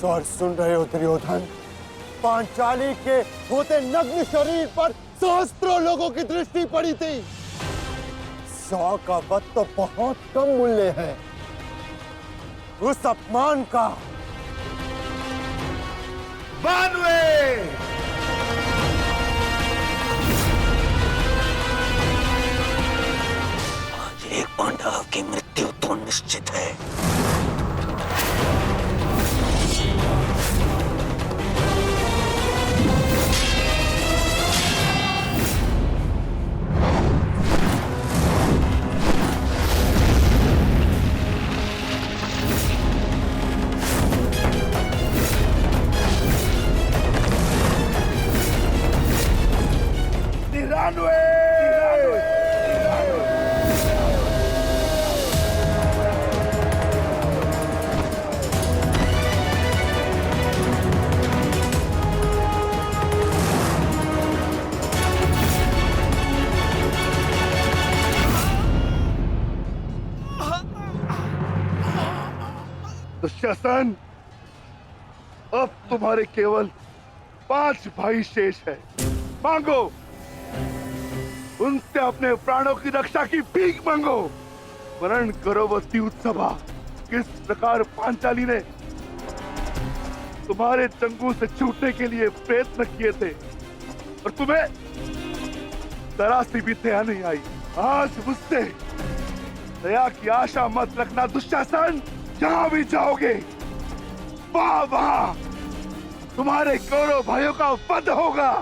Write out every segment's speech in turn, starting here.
और सुन रहे हो दुर्योधन, पांचाली के होते नग्न शरीर पर सहस्त्रों लोगों की दृष्टि पड़ी थी। 100 का वध तो बहुत कम मूल्य है। उस अपमान का 92 आज एक पांडव की मृत्यु तो निश्चित है। दुशासन, अब तुम्हारे केवल 5 भाई शेष है। मांगो, उनसे अपने प्राणों की रक्षा की भीख मांगो। वर्ण करो वो उत्सवा, किस प्रकार पांचाली ने तुम्हारे चंगू से छूटने के लिए प्रयत्न किए थे और तुम्हें जरा सी भी दया नहीं आई। आज मुझसे दया की आशा मत रखना दुशासन। जहां भी जाओगे वहां वहां तुम्हारे कौरव भाइयों का वध होगा।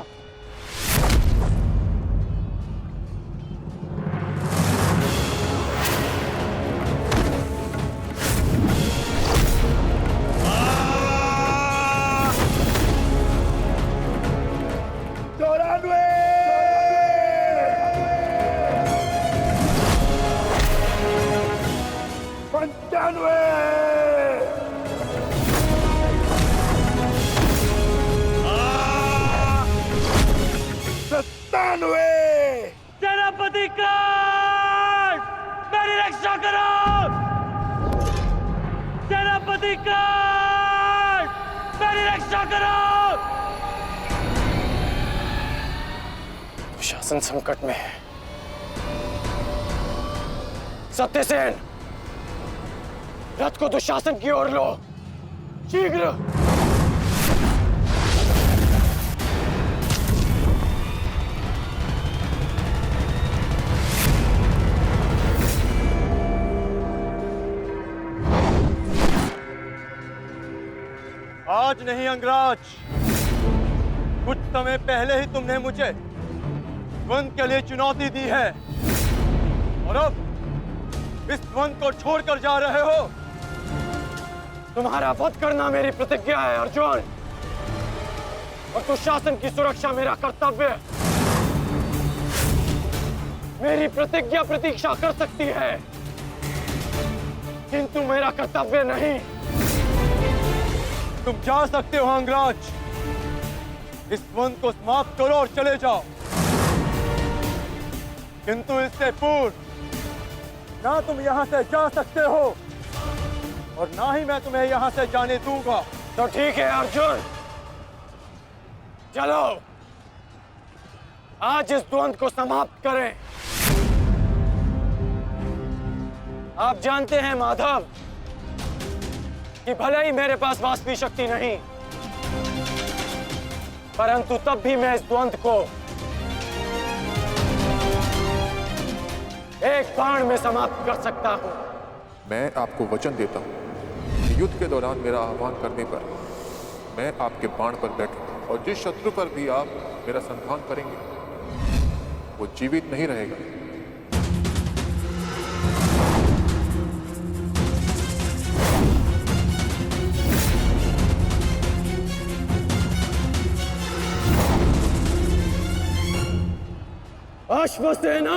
सेनापति काट, मेरी रक्षा करो। सेनापति काट, मेरी रक्षा करो। शासन संकट में है। सत्यसेन, रथ को दुशासन की ओर लो, शीघ्र। आज नहीं अंगराज, कुछ समय पहले ही तुमने मुझे द्वंद के लिए चुनौती दी है और अब इस द्वंद को छोड़कर जा रहे हो। तुम्हारा वध करना मेरी प्रतिज्ञा है अर्जुन, और दुशासन की सुरक्षा मेरा कर्तव्य है। मेरी प्रतिज्ञा प्रतीक्षा कर सकती है, किंतु मेरा कर्तव्य नहीं। तुम जा सकते हो अंगराज, इस द्वंद को समाप्त करो और चले जाओ, किंतु इससे पूर्व ना तुम यहां से जा सकते हो और ना ही मैं तुम्हें यहां से जाने दूंगा। तो ठीक है अर्जुन, चलो आज इस द्वंद को समाप्त करें। आप जानते हैं माधव कि भले ही मेरे पास वास्तविक शक्ति नहीं, परंतु तब भी मैं इस द्वंद को एक बाण में समाप्त कर सकता हूं। मैं आपको वचन देता हूं कि युद्ध के दौरान मेरा आह्वान करने पर मैं आपके बाण पर बैठूंगा, और जिस शत्रु पर भी आप मेरा संधान करेंगे वो जीवित नहीं रहेगा। अश्वसेना,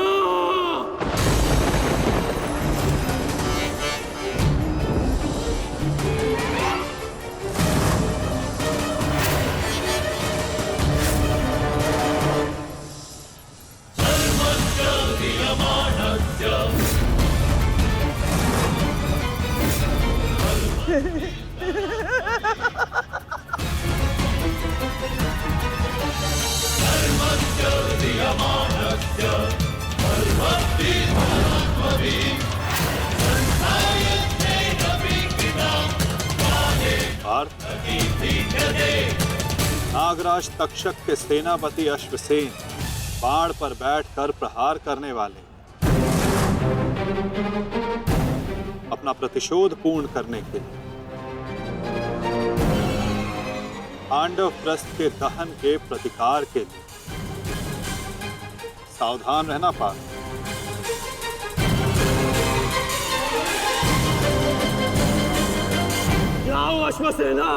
पार्थ। नागराज तक्षक के सेनापति अश्वसेन बाण पर बैठकर प्रहार करने वाले अपना प्रतिशोध पूर्ण करने के लिए पांडव प्रस्थ के दहन के प्रतिकार के लिए सावधान रहना पार्थ। जाओ अश्वसेना,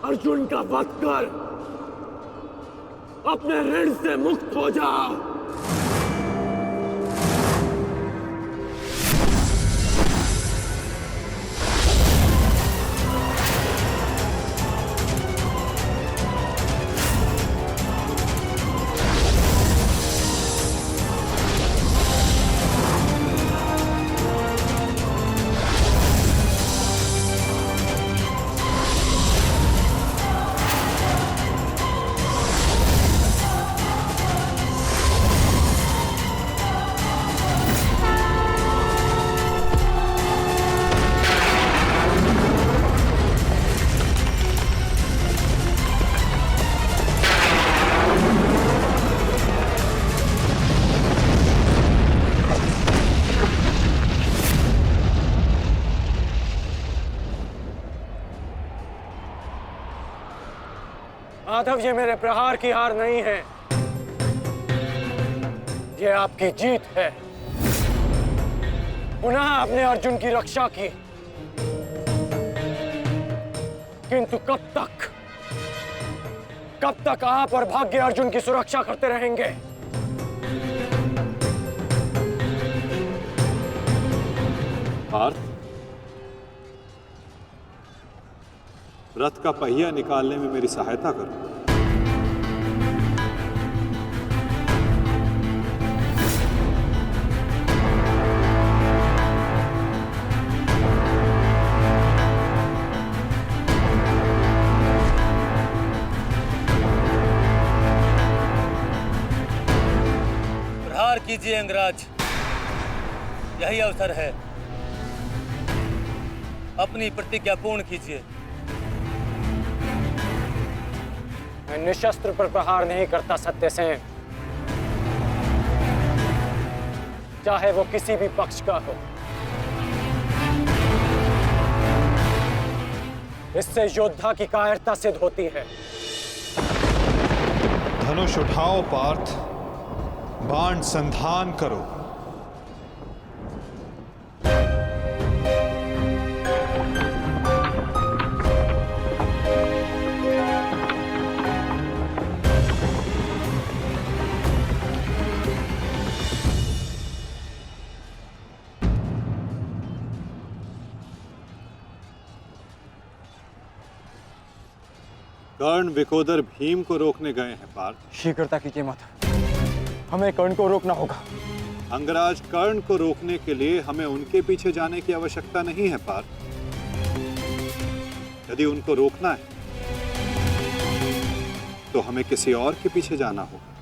अर्जुन का वध कर अपने ऋण से मुक्त हो जाओ। माधव, ये मेरे प्रहार की हार नहीं है, ये आपकी जीत है। पुनः आपने अर्जुन की रक्षा की, किंतु कब तक आप और भाग्य अर्जुन की सुरक्षा करते रहेंगे? पार्थ, रथ का पहिया निकालने में मेरी सहायता करो। प्रहार कीजिए अंगराज, यही अवसर है। अपनी प्रतिज्ञा पूर्ण कीजिए। मैं निशस्त्र पर प्रहार नहीं करता सत्यसेन, चाहे वो किसी भी पक्ष का हो। इससे योद्धा की कायरता सिद्ध होती है। धनुष उठाओ पार्थ, बाण संधान करो। कर्ण विकोदर भीम को रोकने गए हैं पार्थ। शीघ्रता कीजिए माता, हमें कर्ण को रोकना होगा। अंगराज, कर्ण को रोकने के लिए हमें उनके पीछे जाने की आवश्यकता नहीं है पार्थ। यदि उनको रोकना है तो हमें किसी और के पीछे जाना होगा।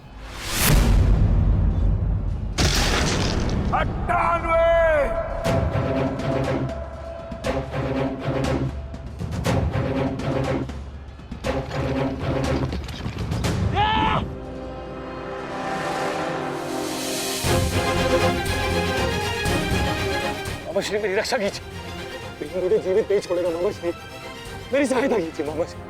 98 मामा श्री, मेरी रक्षा कीजिए। भीम मुझे जीवित नहीं छोड़ेगा मामा श्री, मेरी सहायता कीजिए मामा श्री।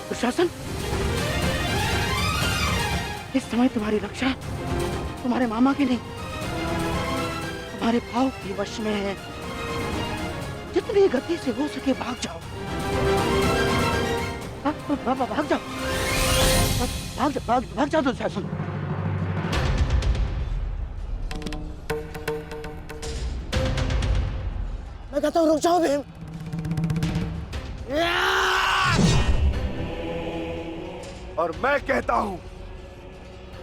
दुशासन, इस समय तुम्हारी रक्षा तुम्हारे मामा की नहीं, तुम्हारे भाव के वश में है। जितनी गति से हो सके भाग जाओ, भाग जाओ, भाग जाओ दुशासन। मैं कहता हूँ रुक जाओ भीम। और मैं कहता हूं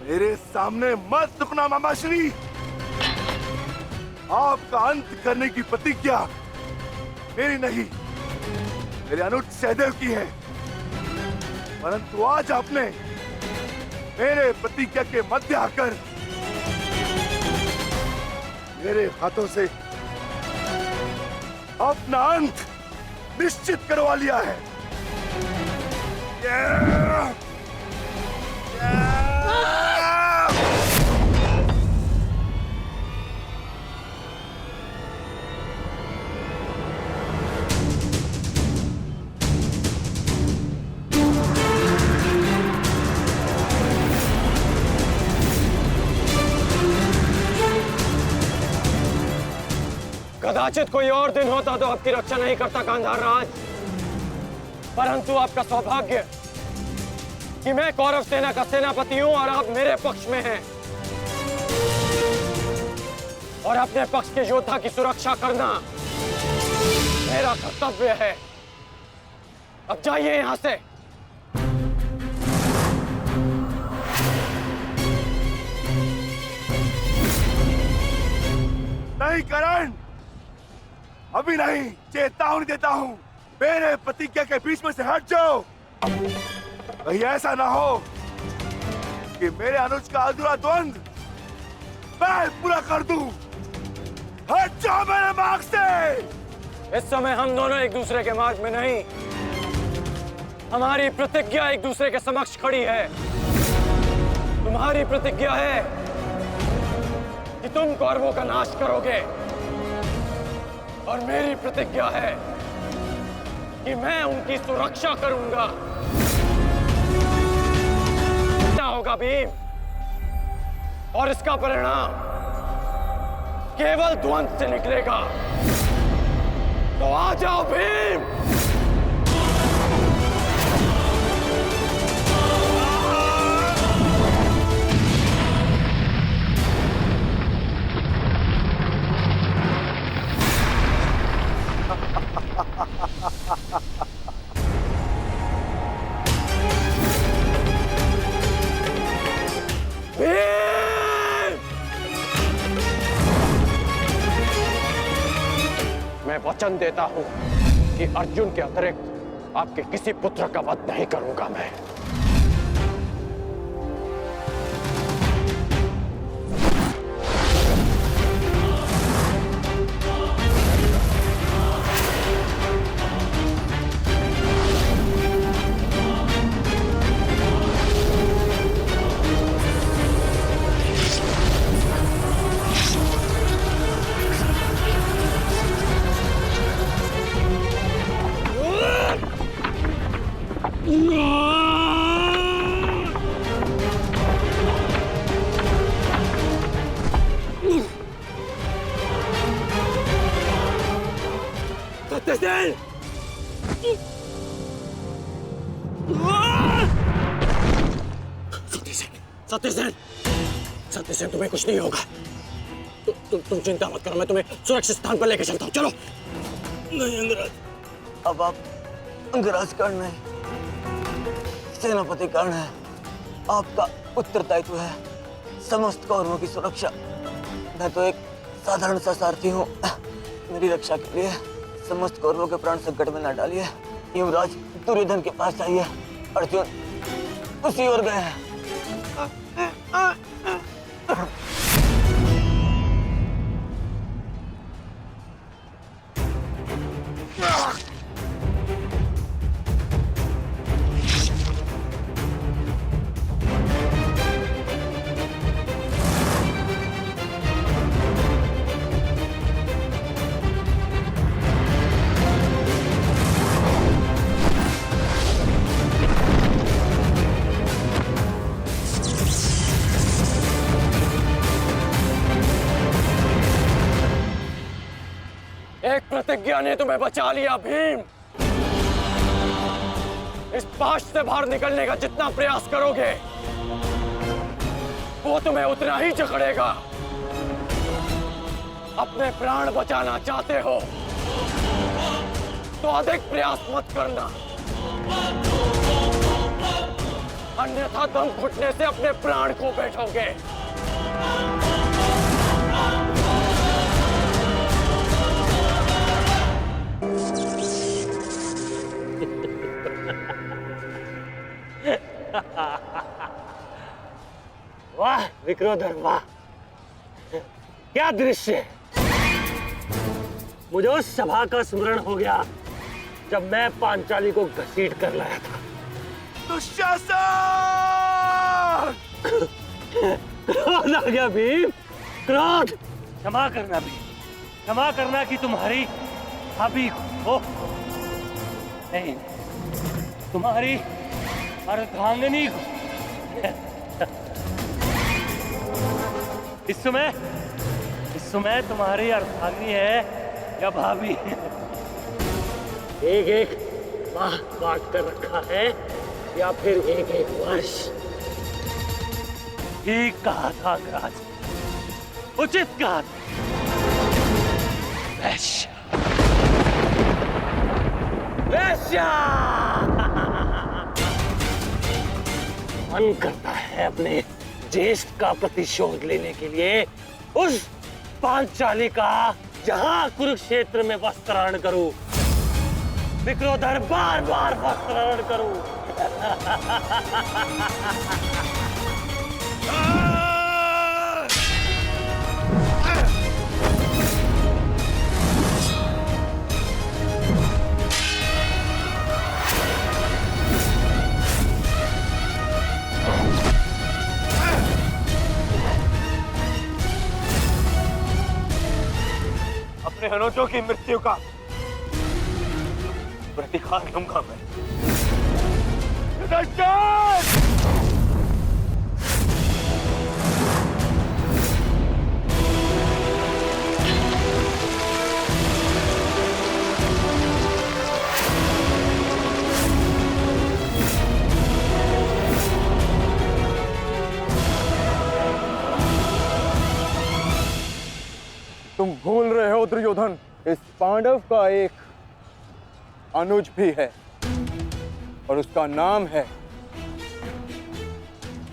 मेरे सामने मत झुकना मामाश्री। आपका अंत करने की प्रतिज्ञा मेरी नहीं, मेरे अनुज सहदेव की है। परंतु आज आपने मेरे प्रतिज्ञा के मध्य आकर मेरे हाथों से अपना अंत निश्चित करवा लिया है। कदाचित कोई और दिन होता तो आपकी रक्षा नहीं करता गांधार राज, परंतु आपका सौभाग्य कि मैं कौरव सेना का सेनापति हूं और आप मेरे पक्ष में हैं और अपने पक्ष के योद्धा की सुरक्षा करना मेरा कर्तव्य है। अब जाइए यहां से। नहीं करण, अभी नहीं, चेतावनी देता हूं, मेरे प्रतिज्ञा के बीच में से हट जाओ। कहीं ऐसा ना हो कि मेरे अनुज का अधूरा द्वंद मैं पूरा कर दूं। हट जाओ मेरे मार्ग से। इस समय हम दोनों एक दूसरे के मार्ग में नहीं, हमारी प्रतिज्ञा एक दूसरे के समक्ष खड़ी है। तुम्हारी प्रतिज्ञा है कि तुम कौरवों का नाश करोगे और मेरी प्रतिज्ञा है कि मैं उनकी सुरक्षा करूंगा। क्या होगा भीम, और इसका परिणाम केवल द्वंद से निकलेगा। तो आ जाओ भीम। मैं वचन देता हूं कि अर्जुन के अतिरिक्त आपके किसी पुत्र का वध नहीं करूंगा मैं। सत्यसेन, तुम्हें कुछ नहीं होगा। तुम चिंता मत करो, मैं तुम्हें सुरक्षित स्थान पर लेकर चलता हूँ। चलो। नहीं अंगराज, अब आप अंगराज कर्ण नहीं, सेनापति कर्ण है। आपका उत्तरदायित्व है समस्त कौरवों की सुरक्षा। मैं तो एक साधारण सा सारथी हूँ। मेरी रक्षा के लिए समस्त कौरवों के प्राण संकट में न डालिए। युवराज दुर्योधन के पास जाइए, अर्जुन उसी ओर गए हैं। प्रतिज्ञा ने तुम्हें बचा लिया भीम। इस पाश से बाहर निकलने का जितना प्रयास करोगे वो तुम्हें उतना ही जकड़ेगा। अपने प्राण बचाना चाहते हो तो अधिक प्रयास मत करना, अन्यथा दम घुटने से अपने प्राण खो बैठोगे। वाह विक्रोधर, वाह क्या दृश्य है। मुझे उस सभा का स्मरण हो गया जब मैं पांचाली को घसीट कर लाया था। दुशासन! क्रोध आ गया भीम, क्रोध। क्षमा करना भीम, क्षमा करना कि तुम्हारी भाभी को नहीं, तुम्हारी अर्धांगिनी को। इस समय तुम्हारी अर्धांगिनी है या भाभी? एक एक माह बांट कर रखा है या फिर एक एक वर्ष? ठीक कहा था राज, उचित कहा था। वैश्य, वैश्य। मन करता है अपने ज्येष्ठ का प्रतिशोध लेने के लिए उस पांचाली का जहां कुरुक्षेत्र में वस्त्राहरण करूं, विक्रोधर बार बार वस्त्राहरण करूं। अपने अनुजों की मृत्यु का प्रतिकार लूंगा मैं। तुम भूल रहे हो दुर्योधन, इस पांडव का एक अनुज भी है और उसका नाम है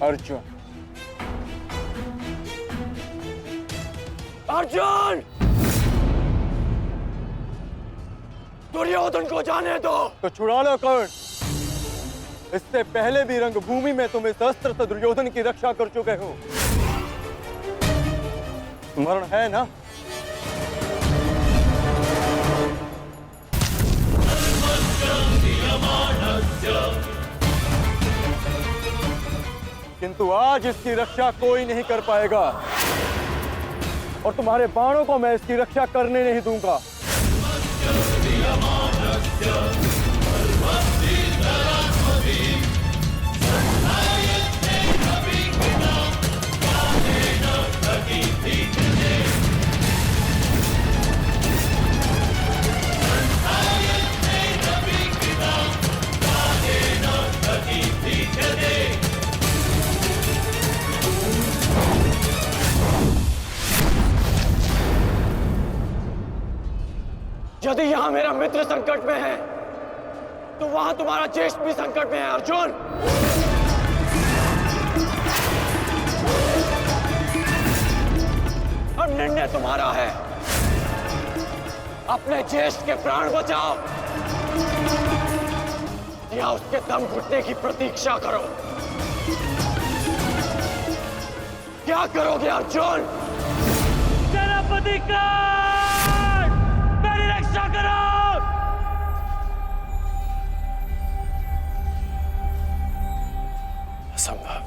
अर्जुन। अर्जुन! दुर्योधन को जाने दो। तो छुड़ा लो कर्ण। इससे पहले भी रंगभूमि में तुम इस अस्त्र से दुर्योधन की रक्षा कर चुके हो, स्मरण है ना? किंतु आज इसकी रक्षा कोई नहीं कर पाएगा और तुम्हारे बाणों को मैं इसकी रक्षा करने नहीं दूंगा। यदि यहाँ मेरा मित्र संकट में है तो वहां तुम्हारा ज्येष्ठ भी संकट में है अर्जुन। अब निर्णय तुम्हारा है, अपने ज्येष्ठ के प्राण बचाओ या उसके दम घुटने की प्रतीक्षा करो। क्या करोगे अर्जुन? सेनापति का रक्षा करो। असंभव।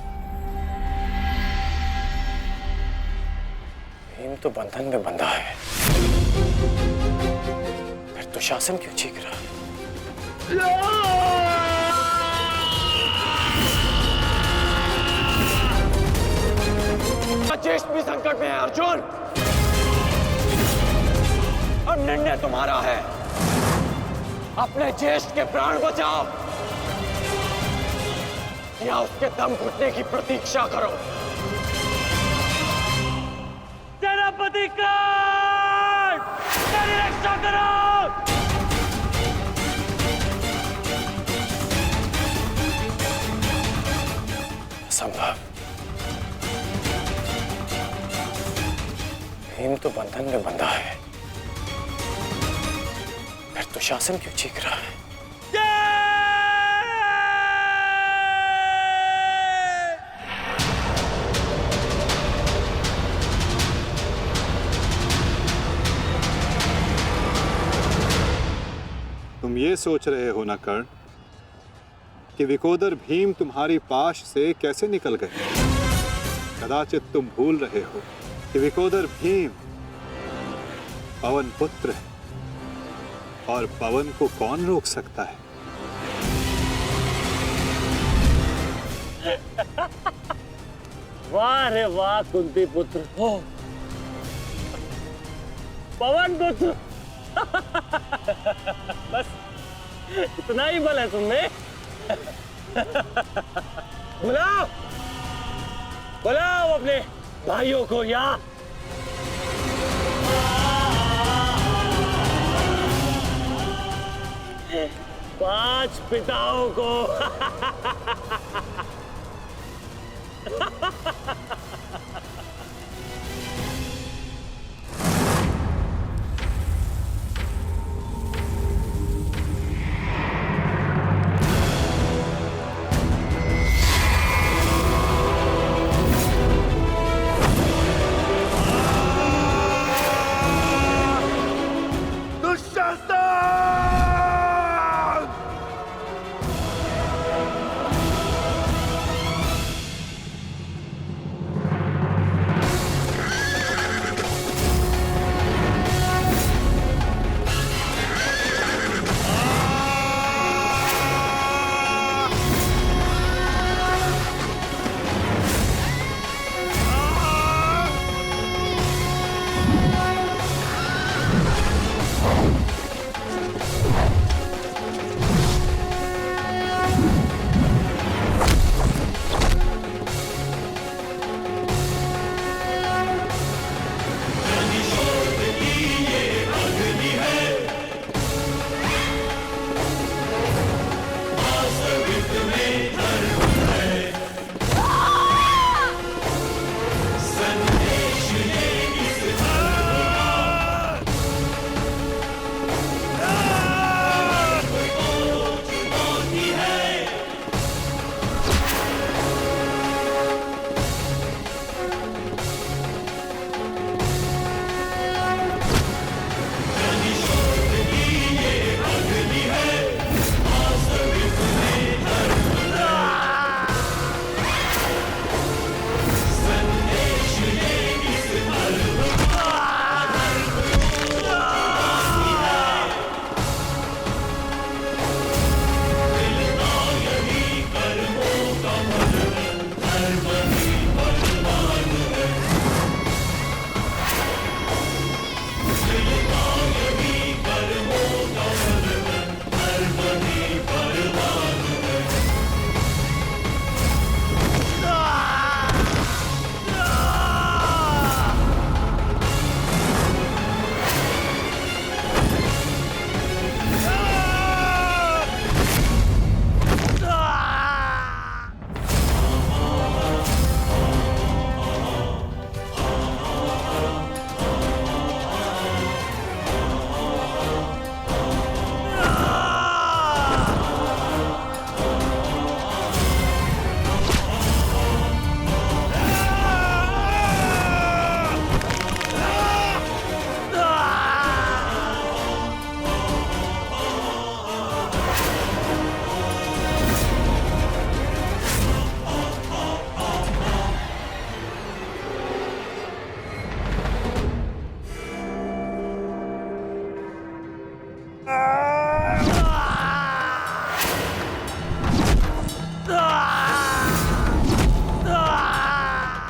भीम तो बंधन में बंधा है, फिर दुशासन क्यों चीख रहा है? ज्येष्ठ भी संकट में है अर्जुन। अब निर्णय तुम्हारा है, अपने ज्येष्ठ के प्राण बचाओ या उसके दम घुटने की प्रतीक्षा करो। सेनापति कर्ण, मेरी रक्षा करो। असंभव। भीम तो बंधन में बंधा है, फिर दुशासन क्यों चीख रहा है? ये सोच रहे हो ना कर्ण कि विकोदर भीम तुम्हारी पाश से कैसे निकल गए? कदाचित तुम भूल रहे हो कि विकोदर भीम पवन पुत्र है और पवन को कौन रोक सकता है? वाह रे वाह कुंती पुत्र हो, पवन पुत्र। बस इतना ही बल है तुमने। बुलाओ बुलाओ अपने भाइयों को यहाँ। पांच पिताओं को।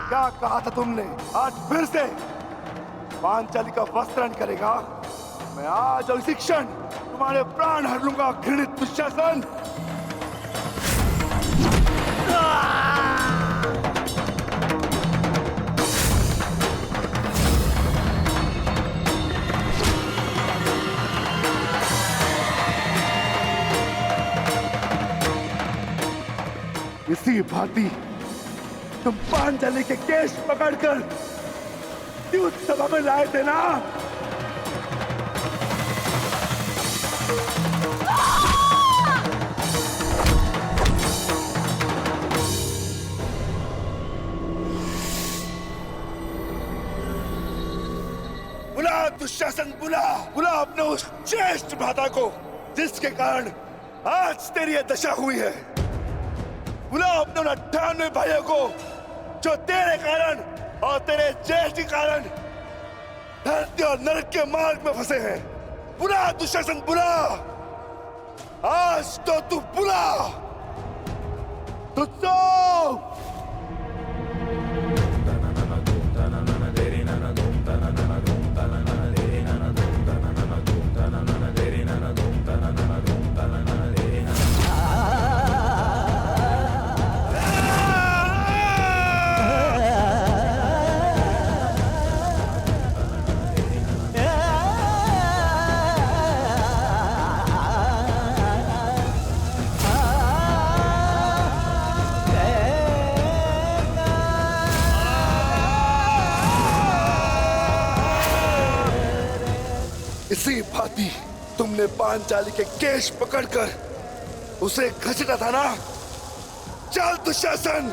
क्या कहा था तुमने? आज फिर से पांचाली का वस्त्रण करेगा? मैं आज और इसी क्षण तुम्हारे प्राण हर लूंगा, घृणित दुशासन। इसी भांति तुम पांचाली के केश पकड़कर युद्ध सभा में लाए थे ना? बुला दुशासन, बुला बुला अपने उस ज्येष्ठ भ्राता को जिसके कारण आज तेरी ये दशा हुई है। बुलाओ अपने उन 98 भाइयों को जो तेरे कारण और तेरे ज्येष्ठ के कारण धरती और नरक के मार्ग में फंसे हैं। बुला दुशासन, बुला, आज तो तू बुला तुझको। इसी भांति तुमने पांचाली के केश पकड़कर उसे घसीटा था ना। चल दुशासन।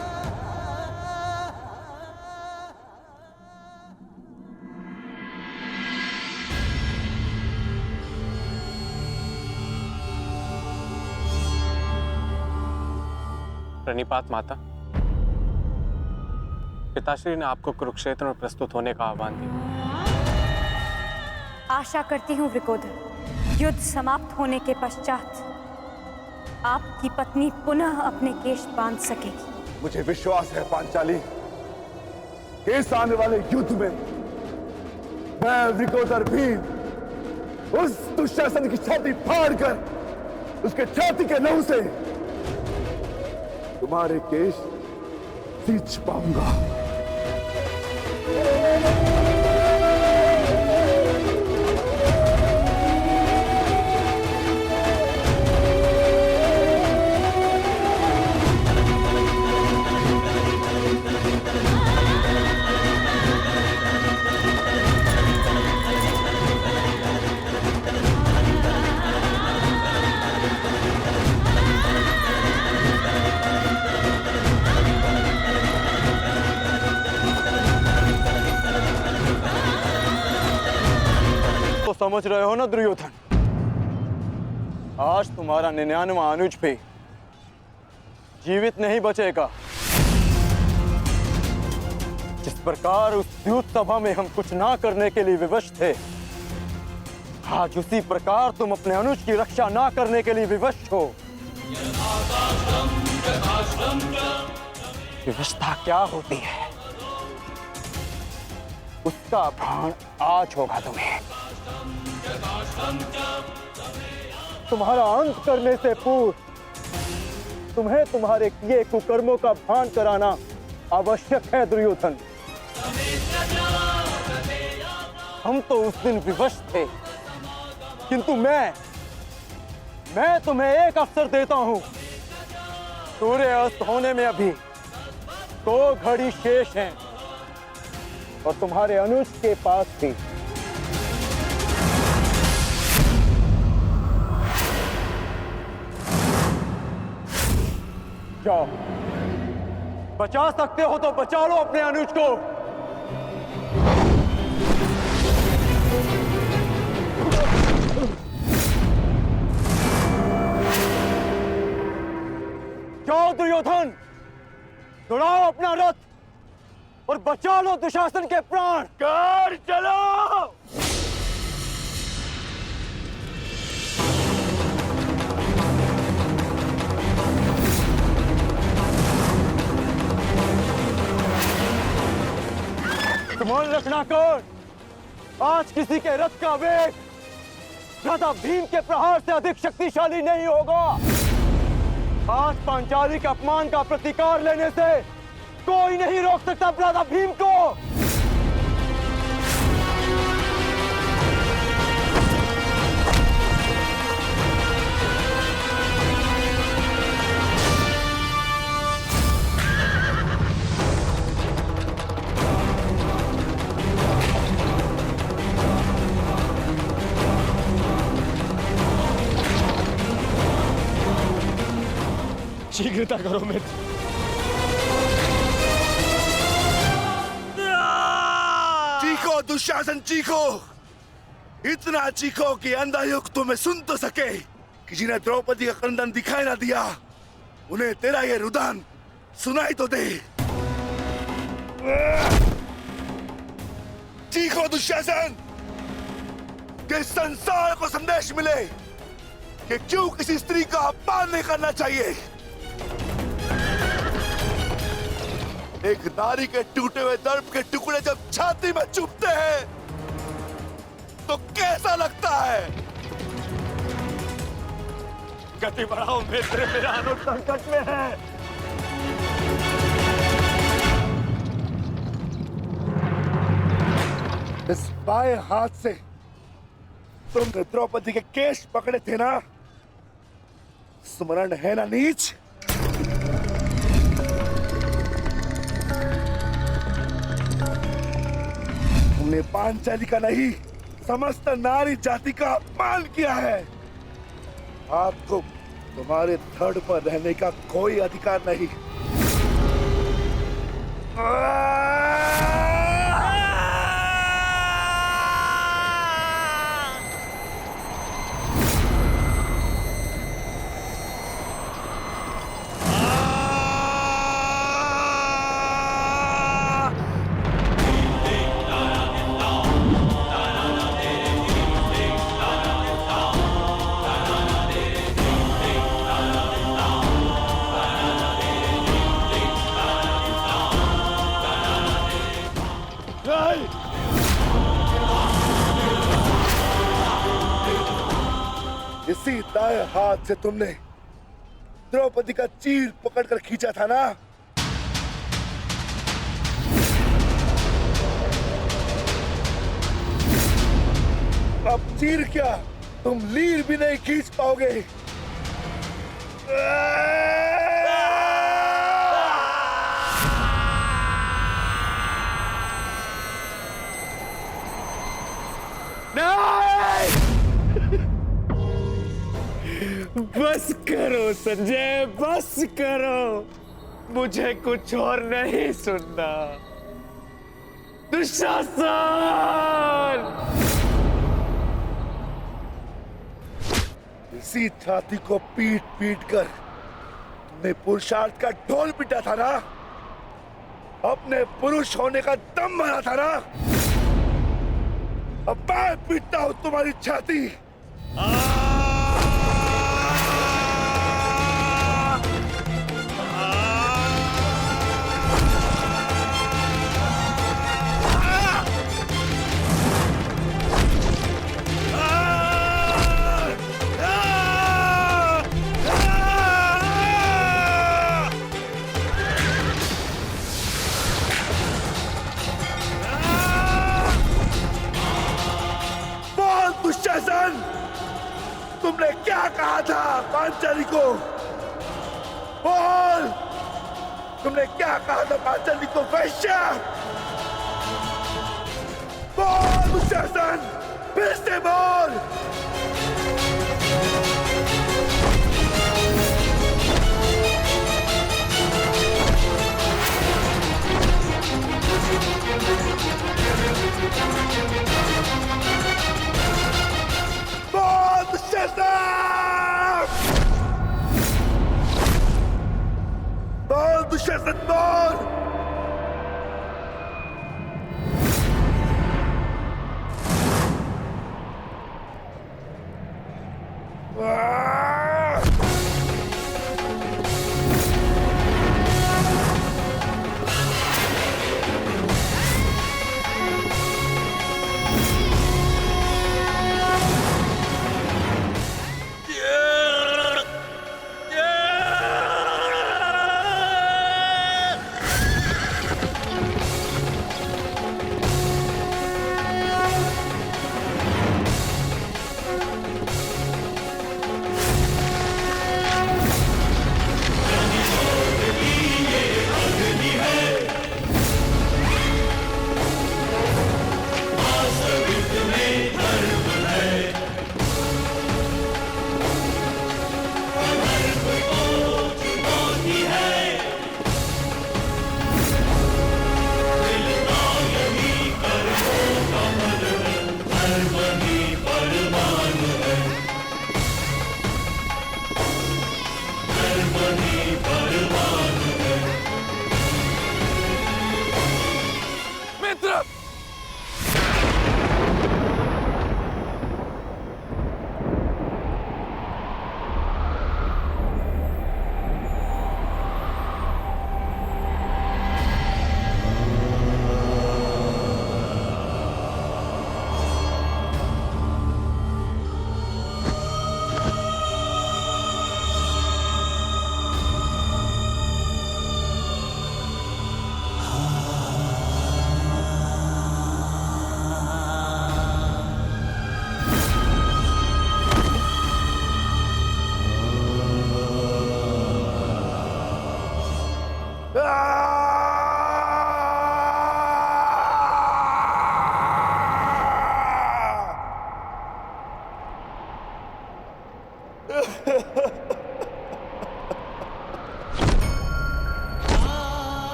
प्रणिपात माता। पिताश्री ने आपको कुरुक्षेत्र में प्रस्तुत होने का आह्वान दिया। आशा करती हूँ वृकोदर, युद्ध समाप्त होने के पश्चात आपकी पत्नी पुनः अपने केश बांध सकेगी। मुझे विश्वास है पांचाली, इस आने वाले युद्ध में मैं वृकोदर भीम उस दुशासन की छाती फाड़कर उसके छाती के लहू से तुम्हारे केश सींच पाऊंगा। समझ रहे हो ना दुर्योधन, आज तुम्हारा 99वां अनुज भी जीवित नहीं बचेगा। जिस प्रकार उस युद्ध सभा में हम कुछ ना करने के लिए विवश थे, आज उसी प्रकार तुम अपने अनुज की रक्षा ना करने के लिए विवश हो। विवशता क्या होती है, उसका भान आज होगा तुम्हें। तुम्हारा अंत करने से पूर्व तुम्हें तुम्हारे किए कुकर्मों का भान कराना आवश्यक है दुर्योधन। हम तो उस दिन विवश थे, किंतु मैं तुम्हें एक अवसर देता हूं। सूर्य अस्त होने में अभी 2 घड़ी शेष हैं और तुम्हारे अनुज के पास भी। जाओ, बचा सकते हो तो बचा लो अपने अनुज को। जाओ दुर्योधन, दौड़ाओ अपना रथ और बचा लो दुशासन के प्राण। कर चलो। ध्यान रखना कौन, आज किसी के रथ का वेग भ्राता भीम के प्रहार से अधिक शक्तिशाली नहीं होगा। आज पांचाली के अपमान का प्रतिकार लेने से कोई नहीं रोक सकता भ्राता भीम को। शीघ्रता करो मित्र। चीखो दुशासन, चीखो, इतना चीखो कि अंधा युग तुम्हें सुन तो सके। कि जिन्हें द्रौपदी का क्रंदन दिखाई ना दिया, उन्हें तेरा ये रुदन सुनाई तो दे। चीखो दुशासन, कि संसार को संदेश मिले कि क्यों किसी स्त्री का अपमान नहीं करना चाहिए। एक नारी के टूटे हुए दर्प के टुकड़े जब छाती में चुभते हैं तो कैसा लगता है? गति बढ़ाओ मित्र, मेरा अनुज संकट में है। इस बाएं हाथ से तुमने द्रौपदी के केश पकड़े थे ना? स्मरण है ना नीच? तुमने पांचाली का नहीं, समस्त नारी जाति का अपमान किया है। आपको तुम्हारे धड़ पर रहने का कोई अधिकार नहीं। इसी दाएं हाथ से तुमने द्रौपदी का चीर पकड़कर खींचा था ना? अब चीर क्या, तुम लीर भी नहीं खींच पाओगे। बस करो संजय, बस करो, मुझे कुछ और नहीं सुनना। दुशासन! इसी छाती को पीट पीट कर तुमने पुरुषार्थ का ढोल पीटा था ना? अपने पुरुष होने का दम भरा था ना? अब मैं पीटता हूं तुम्हारी छाती। दुशासन, तुमने क्या कहा था पांचाली को? बोल, तुमने क्या कहा था पांचाली को? वैश्या! बोल दुशासन, फिर से बोल। बोल दुशासन, बोल।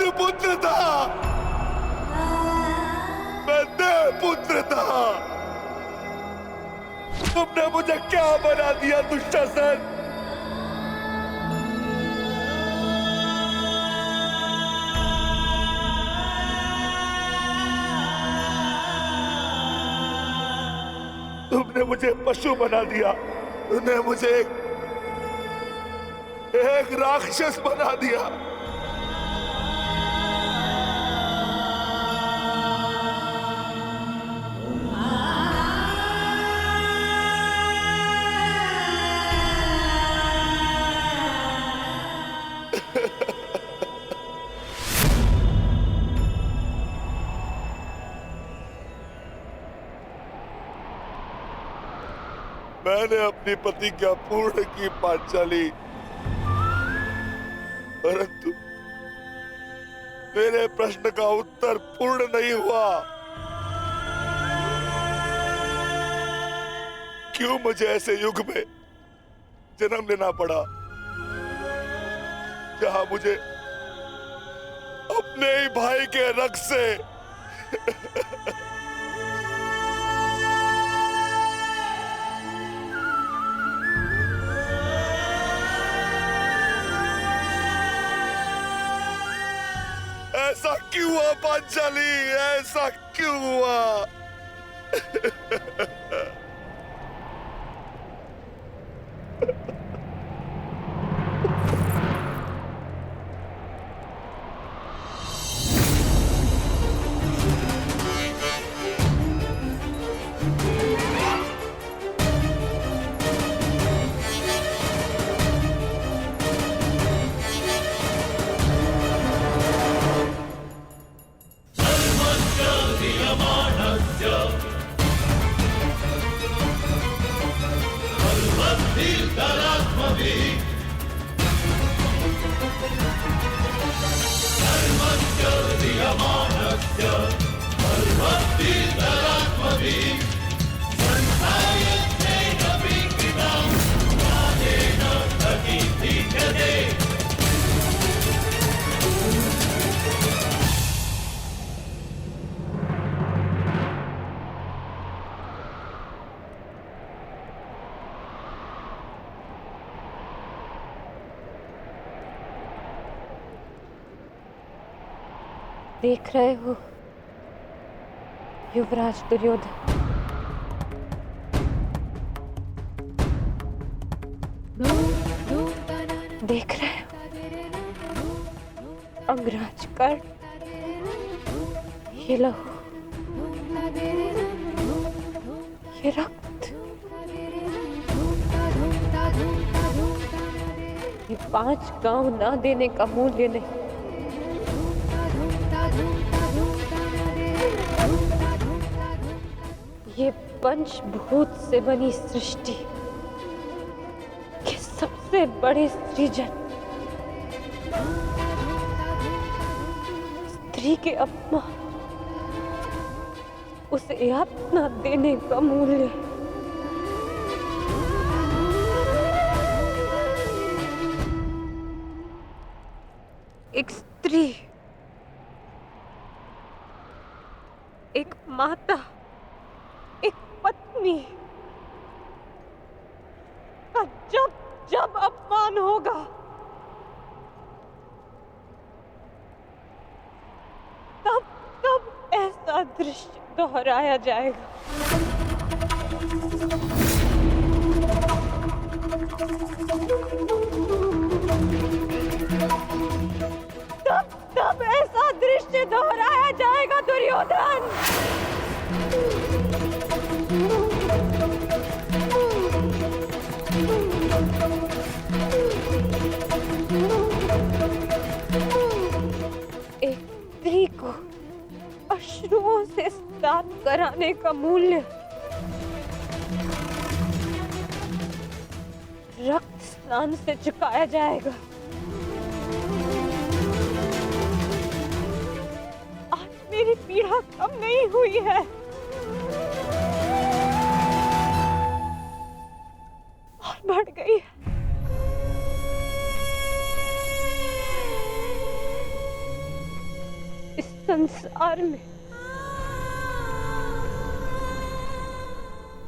वायुपुत्र था, मैं देवपुत्र था। तुमने मुझे क्या बना दिया दुशासन? तुमने मुझे पशु बना दिया, तुमने मुझे एक राक्षस बना दिया। मैंने अपनी प्रतिज्ञा पूर्ण की पांचाली, परंतु मेरे प्रश्न का उत्तर पूर्ण नहीं हुआ। क्यों मुझे ऐसे युग में जन्म लेना पड़ा जहां मुझे अपने ही भाई के रक्त से ऐसा क्यों हुआ पांचाली? ऐसा क्यों हुआ? देख रहे हो युवराज दुर्योधन, देख रहे हो अंगराज कर्ण, ये लहू, ये रक्त, ये 5 गांव ना देने का मूल्य नहीं। ये पंचभूत से बनी सृष्टि के सबसे बड़े सृजन, स्त्री के अपमान, उसे यातना देने का मूल्य। एक स्त्री, एक माता, एक पत्नी का जब जब अपमान होगा, तब तब ऐसा दृश्य दोहराया जाएगा। तब तब ऐसा दृश्य दोहराया जाएगा दुर्योधन। एक स्त्री को अश्रुओं से स्नान कराने का मूल्य रक्त स्नान से चुकाया जाएगा। आज मेरी पीड़ा कम नहीं हुई है, और बढ़ गई है। संसार में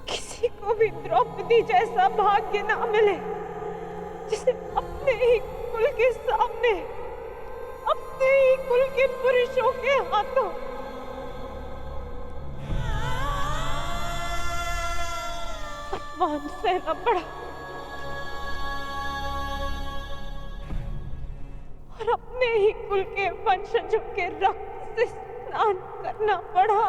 किसी को भी द्रौपदी जैसा भाग्य ना मिले, जिसे अपने ही कुल के सामने, अपने ही कुल के पुरुषों के हाथों अपमान सहना पड़ा और अपने ही कुल के वंशजों के रक्त से स्नान करना पड़ा।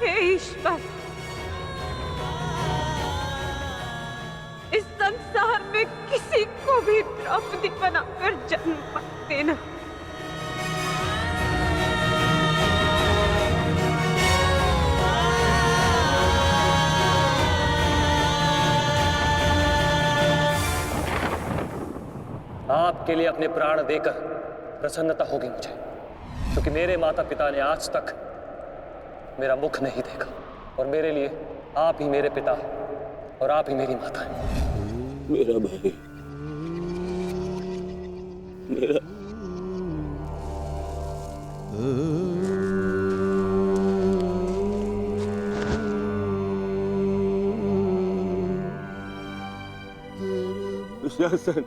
हे ईश्वर, इस संसार में किसी को भी द्रौपदी बनाकर जन्म मत देना। आपके लिए अपने प्राण देकर प्रसन्नता होगी मुझे, क्योंकि मेरे माता पिता ने आज तक मेरा मुख नहीं देखा और मेरे लिए आप ही मेरे पिता और आप ही मेरी माता हैं। मेरा भाई, मेरा दुशासन,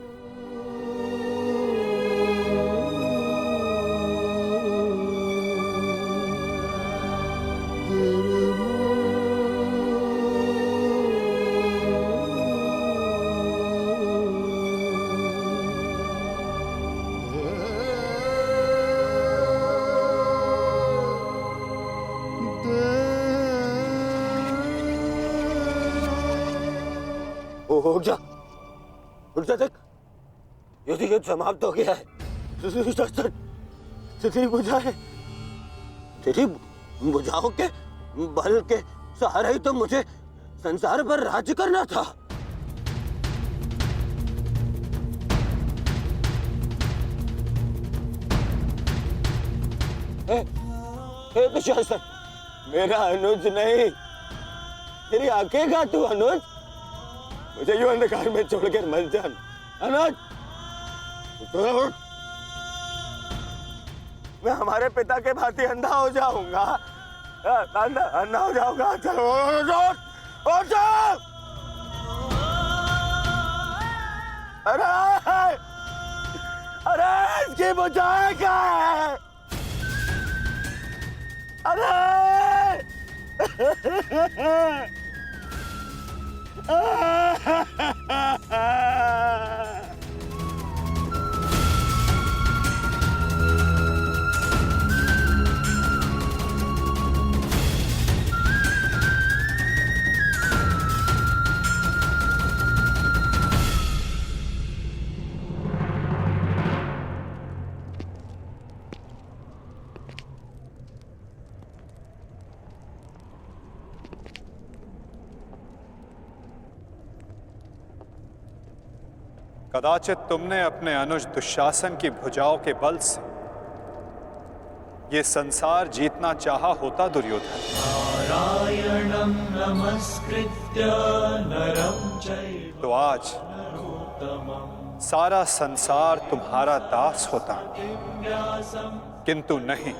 उठ जा, देख, युद्ध समाप्त हो गया है। तेरी बुझाए, तेरी बुझाओं के बल के सहारे ही तो मुझे संसार पर राज्य करना था। हे दुशासन, मेरा अनुज नहीं, तेरी आंखें का तू अनुज, मुझे यूं अंधकार में छोड़कर मत जान। अनुज, मैं हमारे पिता के भांति अंधा हो जाऊंगा, अंधा हो जाऊंगा। चलो अरे इसकी बुझाए क्या है? अरे कदाचित तुमने अपने अनुज दुशासन की भुजाओं के बल से ये संसार जीतना चाहा होता दुर्योधन। नारायणं नमस्कृत्य नरं चैव तो आज सारा संसार तुम्हारा दास होता, किंतु नहीं,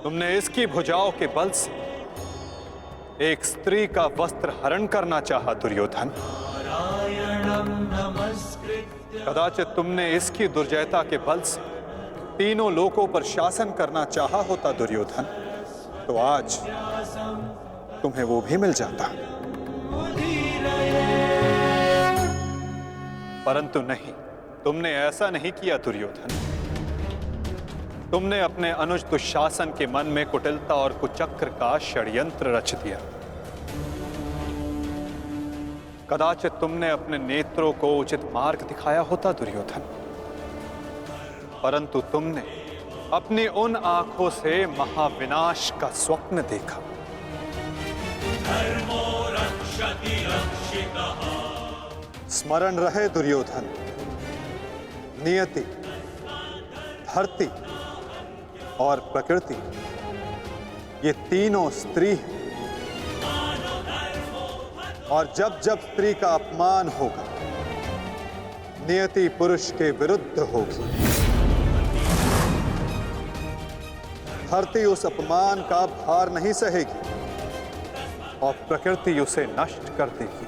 तुमने इसकी भुजाओं के बल से एक स्त्री का वस्त्र हरण करना चाहा दुर्योधन। कदाचित तुमने इसकी दुर्जयता के बल से तीनों लोकों पर शासन करना चाहा होता दुर्योधन, तो आज तुम्हें वो भी मिल जाता। परंतु नहीं, तुमने ऐसा नहीं किया दुर्योधन। तुमने अपने अनुज दुशासन के मन में कुटिलता और कुचक्र का षड्यंत्र रच दिया। कदाचित तुमने अपने नेत्रों को उचित मार्ग दिखाया होता दुर्योधन, परंतु तुमने अपनी उन आंखों से महाविनाश का स्वप्न देखा। स्मरण रहे दुर्योधन, नियति, धरती और प्रकृति, ये तीनों स्त्री हैं, और जब जब स्त्री का अपमान होगा, नियति पुरुष के विरुद्ध होगी। धरती उस अपमान का भार नहीं सहेगी और प्रकृति उसे नष्ट कर देगी।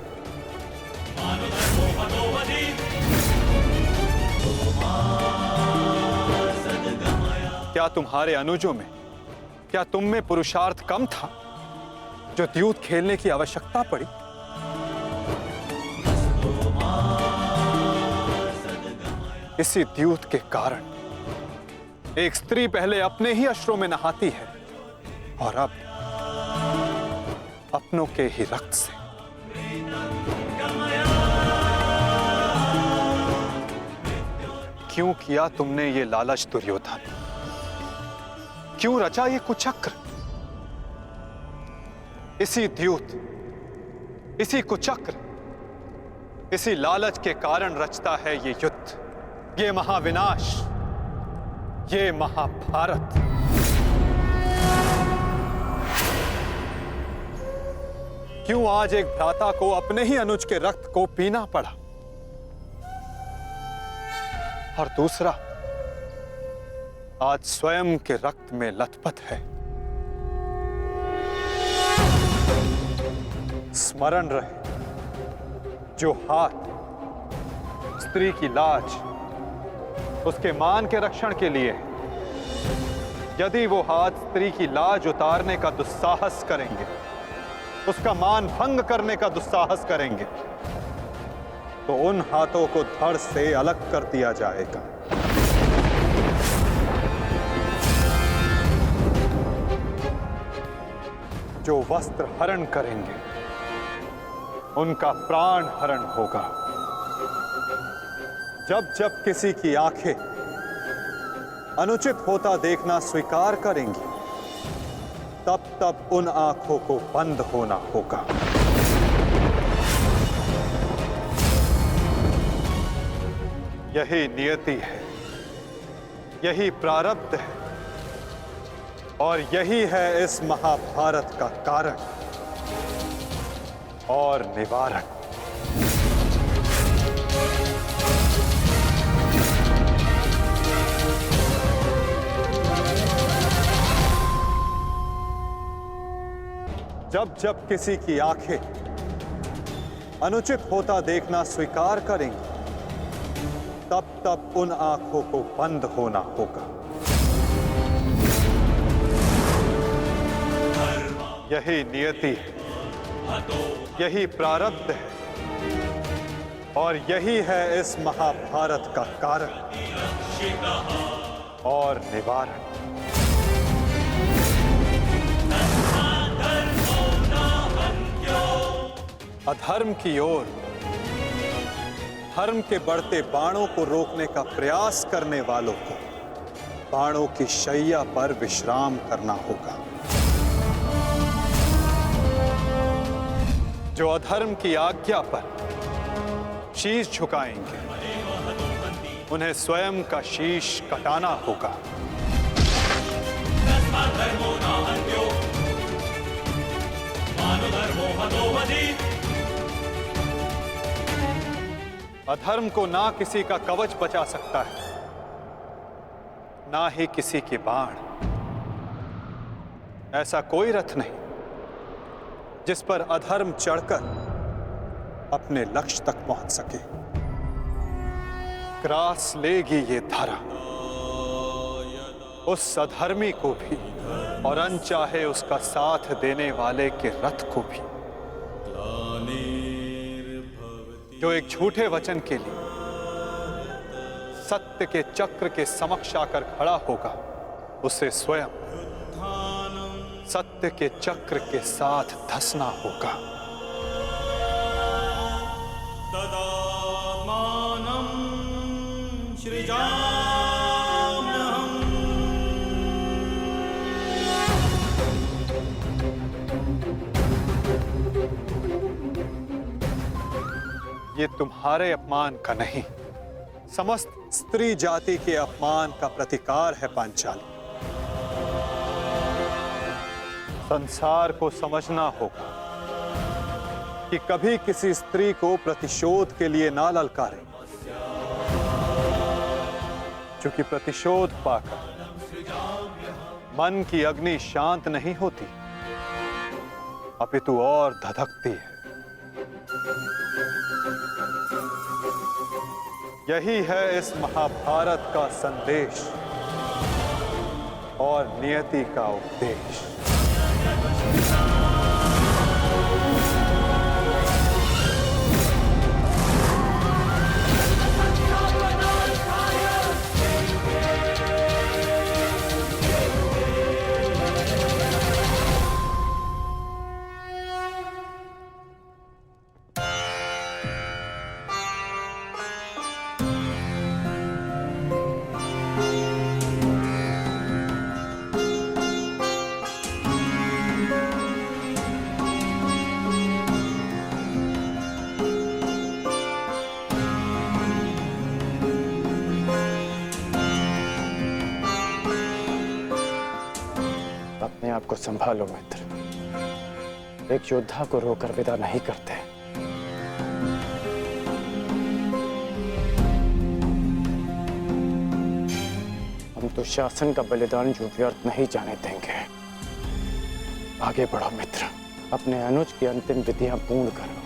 क्या तुम्हारे अनुजों में, क्या तुम में पुरुषार्थ कम था जो द्यूत खेलने की आवश्यकता पड़ी? इसी द्यूत के कारण एक स्त्री पहले अपने ही अश्रों में नहाती है और अब अपनों के ही रक्त से। क्यों किया तुमने ये लालच दुर्योधन? क्यों रचा ये कुचक्र? इसी द्यूत, इसी कुचक्र, इसी लालच के कारण रचता है ये युद्ध, ये महाविनाश, ये महाभारत। क्यों आज एक भ्राता को अपने ही अनुज के रक्त को पीना पड़ा और दूसरा आज स्वयं के रक्त में लथपथ है? स्मरण रहे, जो हाथ स्त्री की लाज, उसके मान के रक्षण के लिए, यदि वो हाथ स्त्री की लाज उतारने का दुस्साहस करेंगे, उसका मान भंग करने का दुस्साहस करेंगे, तो उन हाथों को धड़ से अलग कर दिया जाएगा। जो वस्त्र हरण करेंगे, उनका प्राण हरण होगा। जब जब किसी की आंखें अनुचित होता देखना स्वीकार करेंगी, तब तब उन आंखों को बंद होना होगा। यही नियति है, यही प्रारब्ध है और यही है इस महाभारत का कारण और निवारण। जब जब किसी की आंखें अनुचित होता देखना स्वीकार करेंगी, तब तब उन आंखों को बंद होना होगा। यही नियति है, यही प्रारब्ध है और यही है इस महाभारत का कारण और निवारण। अधर्म की ओर धर्म के बढ़ते बाणों को रोकने का प्रयास करने वालों को बाणों की शैया पर विश्राम करना होगा। जो अधर्म की आज्ञा पर शीश झुकाएंगे, उन्हें स्वयं का शीश कटाना होगा। अधर्म को ना किसी का कवच बचा सकता है, ना ही किसी के बाण। ऐसा कोई रथ नहीं जिस पर अधर्म चढ़कर अपने लक्ष्य तक पहुंच सके। ग्रास लेगी ये धरा उस अधर्मी को भी और अनचाहे उसका साथ देने वाले के रथ को भी, जो एक झूठे वचन के लिए सत्य के चक्र के समक्ष आकर खड़ा होगा, उसे स्वयं सत्य के चक्र के साथ धंसना होगा। ये तुम्हारे अपमान का नहीं, समस्त स्त्री जाति के अपमान का प्रतिकार है पांचाली। संसार को समझना होगा कि कभी किसी स्त्री को प्रतिशोध के लिए ना ललकारें, क्योंकि प्रतिशोध पाकर मन की अग्नि शांत नहीं होती, अपितु और धधकती है। यही है इस महाभारत का संदेश और नियति का उपदेश। अपने आप को संभालो मित्र, एक योद्धा को रोकर विदा नहीं करते। हम तो शासन का बलिदान जो व्यर्थ नहीं जाने देंगे। आगे बढ़ो मित्र, अपने अनुज की अंतिम विधियां पूर्ण करो।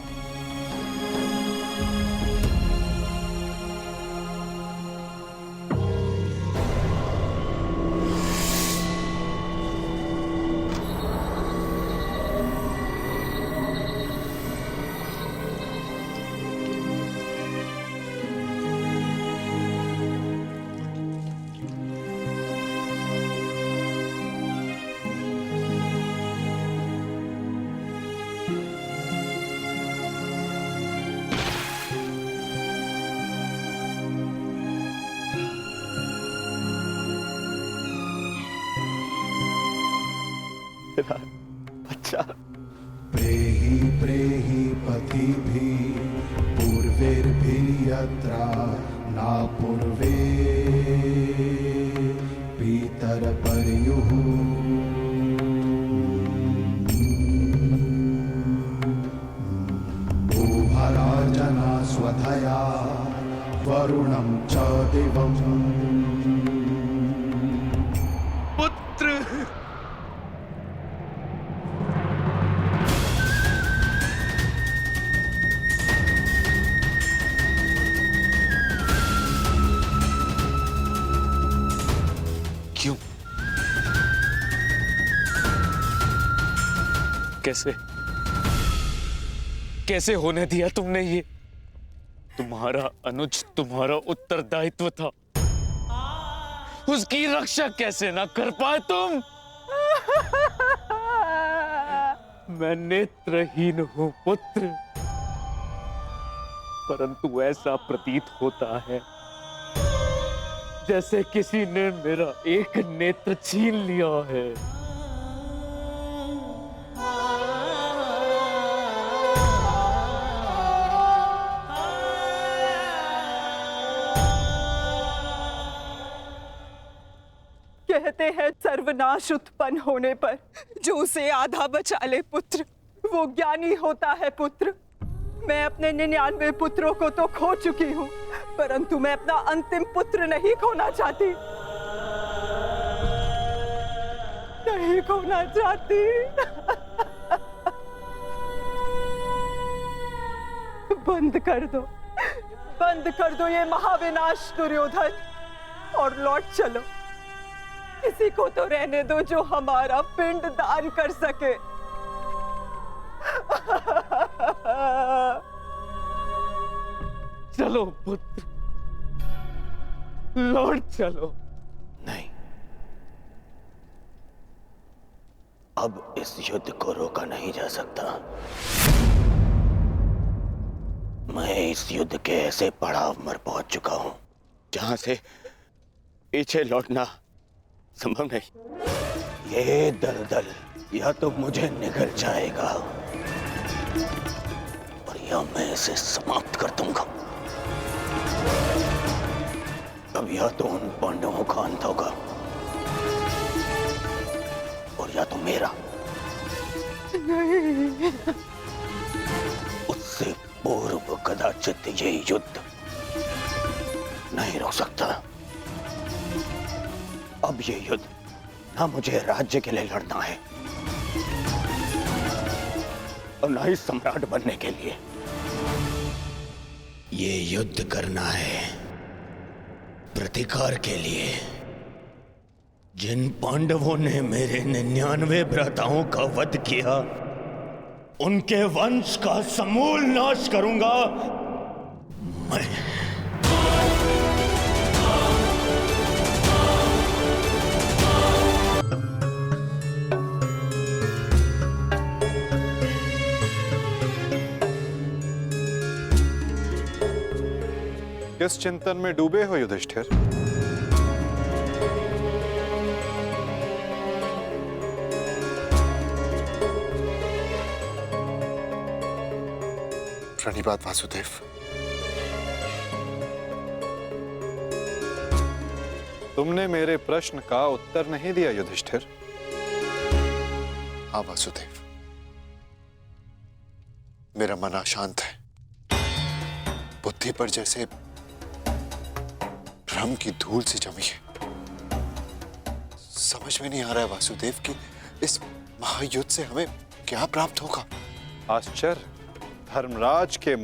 अच्छा, प्रेहि प्रेहि पतिभिः पूर्वैर्भिर्यत्रा न पूर्वे पीतरपर्युः भूभरार्जना स्वधया वरुणं च दिवम्। पुत्र क्यों? कैसे कैसे होने दिया तुमने ये? तुम्हारा अनुज तुम्हारा उत्तरदायित्व था, उसकी रक्षा कैसे ना कर पाए तुम? मैं नेत्रहीन हूं पुत्र, परंतु ऐसा प्रतीत होता है जैसे किसी ने मेरा एक नेत्र छीन लिया है। कहते हैं सर्वनाश उत्पन्न होने पर जो उसे आधा बचा ले पुत्र, वो ज्ञानी होता है पुत्र। मैं अपने 99 पुत्रों को तो खो चुकी हूँ, परंतु मैं अपना अंतिम पुत्र नहीं खोना चाहती, नहीं खोना चाहती। बंद कर दो ये महाविनाश दुर्योधन, और लौट चलो। किसी को तो रहने दो जो हमारा पिंड दान कर सके। चलो पुत्र, लौट चलो। नहीं, अब इस युद्ध को रोका नहीं जा सकता। मैं इस युद्ध के ऐसे पड़ाव पर पहुंच चुका हूं जहां से पीछे लौटना संभव नहीं। ये दलदल या तो मुझे निगल जाएगा और या मैं इसे समाप्त कर दूंगा। अब या तो उन पांडवों का अंत होगा और या तो मेरा। नहीं, उससे पूर्व कदाचित ये युद्ध नहीं रुक सकता। अब ये युद्ध ना मुझे राज्य के लिए लड़ना है और ना ही सम्राट बनने के लिए। ये युद्ध करना है प्रतिकार के लिए। जिन पांडवों ने मेरे 99 भ्राताओं का वध किया, उनके वंश का समूल नाश करूंगा मैं। किस चिंतन में डूबे हो युधिष्ठिर? प्रणिपात वासुदेव। तुमने मेरे प्रश्न का उत्तर नहीं दिया युधिष्ठिर। हाँ वासुदेव, मेरा मन अशांत है। बुद्धि पर जैसे भ्रम की धूल से जमी है। समझ में नहीं आ रहा है वासुदेव कि इस महायुद्ध से हमें क्या प्राप्त होगा। आश्चर्य, धर्मराज के